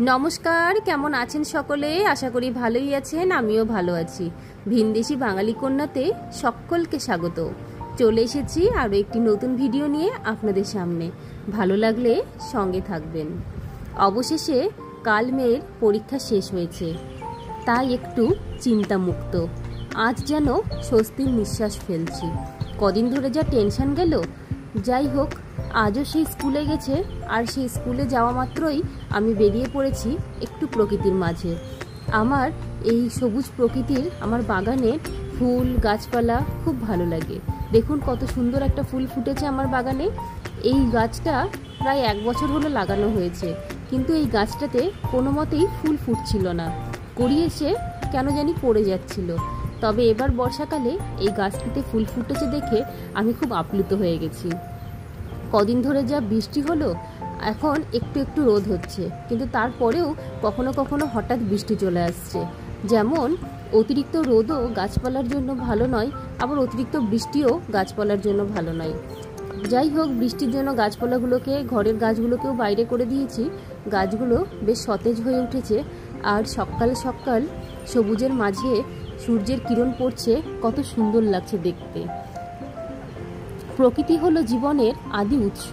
নমস্কার, কেমন আছেন সকলে? আশা করি ভালোই আছেন, আমিও ভালো আছি। ভিনদেশি বাঙালি কন্যাতে সকলকে স্বাগত। চলে এসেছি আরও একটি নতুন ভিডিও নিয়ে আপনাদের সামনে। ভালো লাগলে সঙ্গে থাকবেন। অবশেষে কাল মেয়ের পরীক্ষা শেষ হয়েছে, তাই একটু চিন্তামুক্ত। আজ যেন স্বস্তির নিঃশ্বাস ফেলছি। কদিন ধরে যা টেনশন গেল, যাই হোক আজও সেই স্কুলে গেছে। আর সেই স্কুলে যাওয়া মাত্রই আমি বেরিয়ে পড়েছি একটু প্রকৃতির মাঝে। আমার এই সবুজ প্রকৃতির, আমার বাগানে ফুল গাছপালা খুব ভালো লাগে। দেখুন কত সুন্দর একটা ফুল ফুটেছে আমার বাগানে। এই গাছটা প্রায় 1 বছর হলো লাগানো হয়েছে, কিন্তু এই গাছটাতে কোনো মতেই ফুল ফুটছিল না, গড়িয়েছে কেন জানি পড়ে যাচ্ছিল। তবে এবার বর্ষাকালে এই গাছটিতে ফুল ফুটেছে দেখে আমি খুব আপ্লুত হয়ে গেছি। কদিন ধরে যা বৃষ্টি হলো, এখন একটু একটু রোদ হচ্ছে, কিন্তু তারপরেও কখনো কখনো হঠাৎ বৃষ্টি চলে আসছে। যেমন অতিরিক্ত রোদও গাছপালার জন্য ভালো নয়, আবার অতিরিক্ত বৃষ্টিও গাছপালার জন্য ভালো নয়। যাই হোক, বৃষ্টির জন্য গাছপালাগুলোকে, ঘরের গাছগুলোকেও বাইরে করে দিয়েছি। গাছগুলো বেশ সতেজ হয়ে উঠেছে, আর সকাল সকাল সবুজের মাঝে সূর্যের কিরণ পড়ছে, কত সুন্দর লাগছে দেখতে। প্রকৃতি হলো জীবনের আদি উৎস,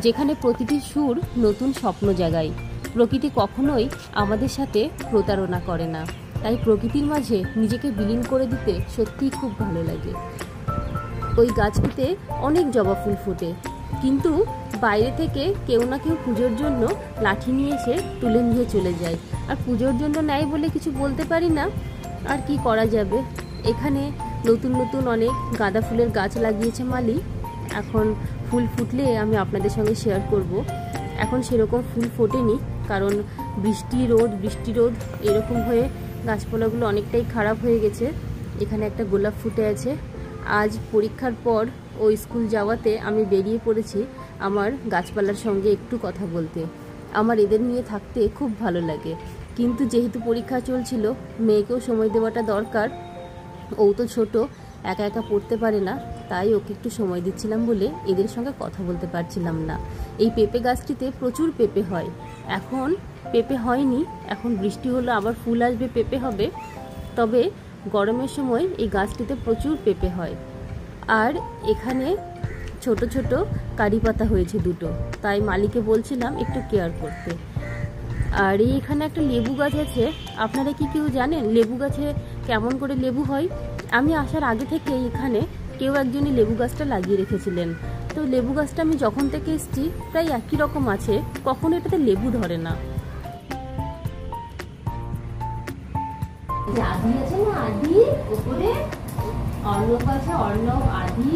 যেখানে প্রতিটি সুর নতুন স্বপ্ন জাগায়। প্রকৃতি কখনোই আমাদের সাথে প্রতারণা করে না, তাই প্রকৃতির মাঝে নিজেকে বিলীন করে দিতে সত্যিই খুব ভালো লাগে। ওই গাছটিতে অনেক জবা ফুল ফোটে, কিন্তু বাইরে থেকে কেউ না কেউ পুজোর জন্য লাঠি নিয়ে এসে তুলে নিয়ে চলে যায়। আর পুজোর জন্য নেয় বলে কিছু বলতে পারি না, আর কি করা যাবে। এখানে নতুন নতুন অনেক গাঁদা ফুলের গাছ লাগিয়েছে মালি। এখন ফুল ফুটলে আমি আপনাদের সঙ্গে শেয়ার করব। এখন সেরকম ফুল ফোটেনি, কারণ বৃষ্টি রোদ এরকম হয়ে গাছপালাগুলো অনেকটাই খারাপ হয়ে গেছে। এখানে একটা গোলাপ ফুটে আছে। আজ পরীক্ষার পর ও স্কুল যাওয়াতে আমি বেরিয়ে পড়েছি আমার গাছপালার সঙ্গে একটু কথা বলতে। আমার এদের নিয়ে থাকতে খুব ভালো লাগে, কিন্তু যেহেতু পরীক্ষা চলছিল, মেয়েকেও সময় দেওয়াটা দরকার। ও তো ছোট, একা একা পড়তে পারে না, তাই ওকে একটু সময় দিচ্ছিলাম বলে এদের সঙ্গে কথা বলতে পারছিলাম না। এই পেঁপে গাছটিতে প্রচুর পেঁপে হয়। এখন পেঁপে হয়নি, এখন বৃষ্টি হলো আবার ফুল আসবে, পেঁপে হবে। তবে গরমের সময় এই গাছটিতে প্রচুর পেঁপে হয়। আর এখানে ছোট ছোট কারি পাতা হয়েছে 2টো, তাই মালিকে বলছিলাম একটু কেয়ার করতে। আর এখানে একটা লেবু গাছ আছে। আপনারা কি কেউ জানেন লেবু গাছে কেমন করে লেবু হয়? আমি আসার আগে থেকে এখানে কেউ একজনই লেবু গাছটা লাগিয়ে রেখেছিলেন। তো লেবু গাছটা আমি যখন থেকে এসেছি প্রায় একই রকম আছে, কখনো এটাতে লেবু ধরে না। আদি আছে না, আদি উপরে অর্ণব আছে, অর্ণব আদি।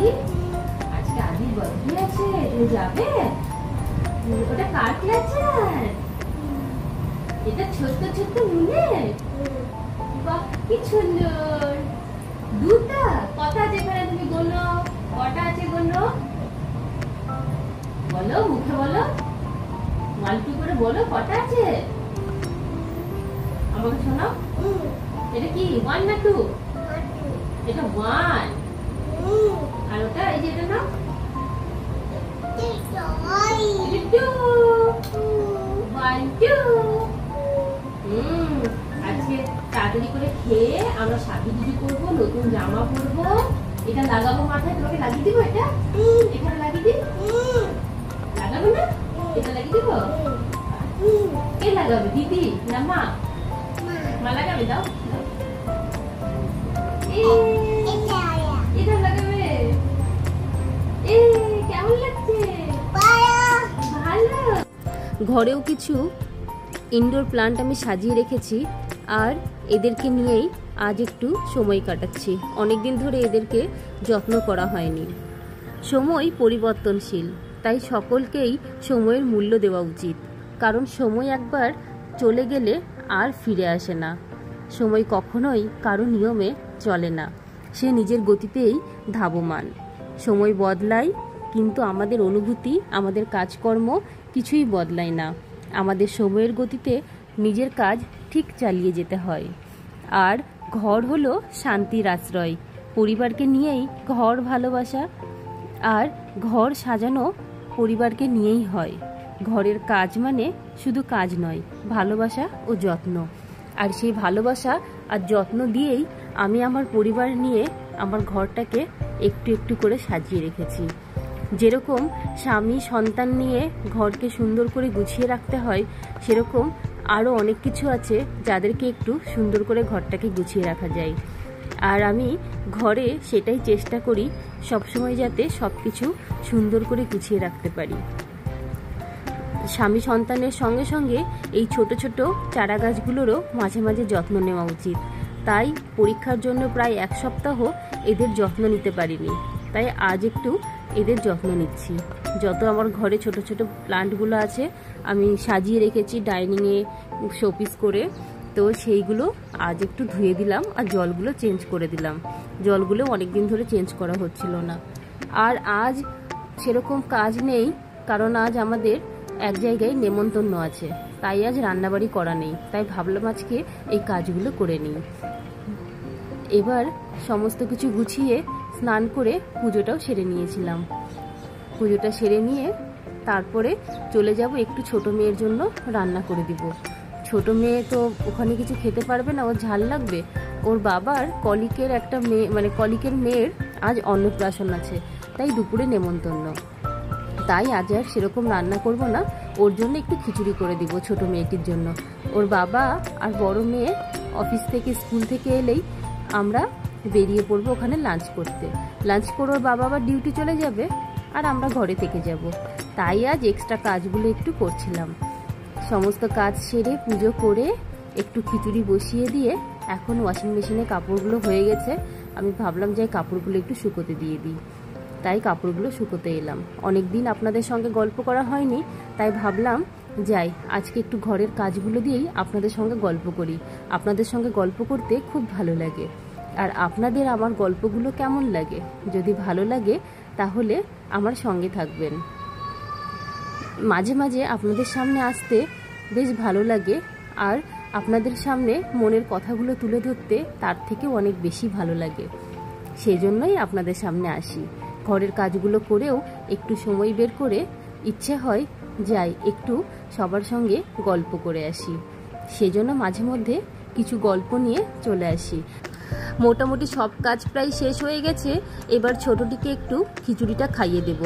আজকে আদির বার্থডে আছে, তুমি যাবে? ওটা কার ক্লাস? এটা ছোট্ট ছোট্ট মুনে, বাহ কি সুন্দর। 2টা কথা আছে এখানে, তুমি বলো কটা আছে, বলো বলো, মুখে বলো, মাল্টি করে বলো কটা আছে, আমাকে শোনাও। এটা কি 1 না 2? এটা 1। আর ওটা এই যে এটা না, এটা 2। 1 2। আজকে তাড়াতাড়ি করে খেয়ে আমরা সাজুগুজু করবো, নতুন জামা পরবো। এটা লাগাবো মাথায়, তোমাকে লাগিয়ে দিব। এটা এখানে লাগিয়ে দিই, লাগাবো না? এটা লাগিয়ে দিব। কে লাগাবে, দিদি না মা? মা লাগাবে, দাও এটা লাগাবে। কেমন লাগছে? ভালো। ঘরেও কিছু ইনডোর প্লান্ট আমি সাজিয়ে রেখেছি, আর এদেরকে নিয়েই আজ একটু সময় কাটাচ্ছি। অনেকদিন ধরে এদেরকে যত্ন করা হয়নি। সময় পরিবর্তনশীল, তাই সকলকেই সময়ের মূল্য দেওয়া উচিত, কারণ সময় একবার চলে গেলে আর ফিরে আসে না। সময় কখনোই কারো নিয়মে চলে না, সে নিজের গতিতেই ধাবমান। সময় বদলায়, কিন্তু আমাদের অনুভূতি, আমাদের কাজকর্ম কিছুই বদলায় না। আমাদের সময়ের গতিতে নিজের কাজ ঠিক চালিয়ে যেতে হয়। আর ঘর হলো শান্তির আশ্রয়। পরিবারকে নিয়েই ঘর ভালোবাসা, আর ঘর সাজানো পরিবারকে নিয়েই হয়। ঘরের কাজ মানে শুধু কাজ নয়, ভালোবাসা ও যত্ন। আর সেই ভালোবাসা আর যত্ন দিয়েই আমি আমার পরিবার নিয়ে আমার ঘরটাকে একটু একটু করে সাজিয়ে রেখেছি। যেরকম স্বামী সন্তান নিয়ে ঘরকে সুন্দর করে গুছিয়ে রাখতে হয়, সেরকম আরও অনেক কিছু আছে যাদেরকে একটু সুন্দর করে ঘরটাকে গুছিয়ে রাখা যায়। আর আমি ঘরে সেটাই চেষ্টা করি, সবসময় যাতে সব কিছু সুন্দর করে গুছিয়ে রাখতে পারি। স্বামী সন্তানের সঙ্গে সঙ্গে এই ছোট ছোট চারা গাছগুলোরও মাঝে মাঝে যত্ন নেওয়া উচিত। তাই পরীক্ষার জন্য প্রায় 1 সপ্তাহ এদের যত্ন নিতে পারিনি, তাই আজ একটু এদের যত্ন নিচ্ছি। যত আমার ঘরে ছোট ছোট প্লান্টগুলো আছে আমি সাজিয়ে রেখেছি ডাইনিংয়ে শোপিস করে, তো সেইগুলো আজ একটু ধুয়ে দিলাম আর জলগুলো চেঞ্জ করে দিলাম। জলগুলো অনেক দিন ধরে চেঞ্জ করা হচ্ছিল না। আর আজ সেরকম কাজ নেই, কারণ আজ আমাদের এক জায়গায় নেমন্তন্ন আছে, তাই আজ রান্নাবাড়ি করা নেই। তাই ভাবলাম আজকে এই কাজগুলো করে নিই। এবার সমস্ত কিছু গুছিয়ে স্নান করে পুজোটাও সেরে নিয়েছিলাম। পুজোটা সেরে নিয়ে তারপরে চলে যাব একটু ছোট মেয়ের জন্য রান্না করে দিব। ছোট মেয়ে তো ওখানে কিছু খেতে পারবে না, ওর ঝাল লাগবে। ওর বাবার কলিকের একটা মেয়ে, মানে কলিকের মেয়ের আজ অন্নপ্রাশন আছে, তাই দুপুরে নেমন্তন্ন। তাই আজ আর সেরকম রান্না করব না, ওর জন্য একটু খিচুড়ি করে দিব ছোট মেয়েটির জন্য। ওর বাবা আর বড় মেয়ে অফিস থেকে স্কুল থেকে এলেই আমরা বেরিয়ে পড়বো ওখানে লাঞ্চ করতে। লাঞ্চ করে ওর বাবা আবার ডিউটি চলে যাবে আর আমরা ঘরে থেকে যাব। তাই আজ এক্সট্রা কাজগুলো একটু করছিলাম। সমস্ত কাজ সেরে পুজো করে একটু খিচুড়ি বসিয়ে দিয়ে এখন ওয়াশিং মেশিনে কাপড়গুলো হয়ে গেছে। আমি ভাবলাম যে কাপড়গুলো একটু শুকোতে দিয়ে দিই, তাই কাপড়গুলো শুকোতে এলাম। অনেক দিন আপনাদের সঙ্গে গল্প করা হয়নি, তাই ভাবলাম যাই আজকে একটু ঘরের কাজগুলো দিয়েই আপনাদের সঙ্গে গল্প করি। আপনাদের সঙ্গে গল্প করতে খুব ভালো লাগে। আর আপনাদের আমার গল্পগুলো কেমন লাগে? যদি ভালো লাগে তাহলে আমার সঙ্গে থাকবেন। মাঝে মাঝে আপনাদের সামনে আসতে বেশ ভালো লাগে, আর আপনাদের সামনে মনের কথাগুলো তুলে ধরতে তার থেকেও অনেক বেশি ভালো লাগে। সেই জন্যই আপনাদের সামনে আসি। ঘরের কাজগুলো করেও একটু সময় বের করে ইচ্ছে হয় যাই একটু সবার সঙ্গে গল্প করে আসি। সেজন্য মাঝে মধ্যে কিছু গল্প নিয়ে চলে আসি। মোটামুটি সব কাজ প্রায় শেষ হয়ে গেছে। এবার ছোটটিকে একটু খিচুড়িটা খাইয়ে দেব।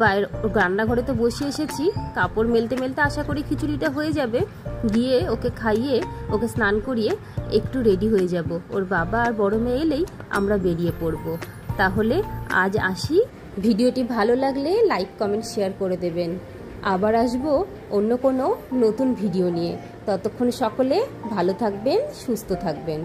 বাইরে রান্নাঘরে তো বসে এসেছি, কাপড় মেলতে মেলতে আশা করি খিচুড়িটা হয়ে যাবে। গিয়ে ওকে খাইয়ে ওকে স্নান করিয়ে একটু রেডি হয়ে যাব। ওর বাবা আর বড় মেয়ে এলেই আমরা বেরিয়ে পড়ব। তাহলে আজ আসি। ভিডিওটি ভালো লাগলে লাইক কমেন্ট শেয়ার করে দেবেন। আবার আসবো অন্য কোনো নতুন ভিডিও নিয়ে। ততক্ষণ সকলে ভালো থাকবেন, সুস্থ থাকবেন।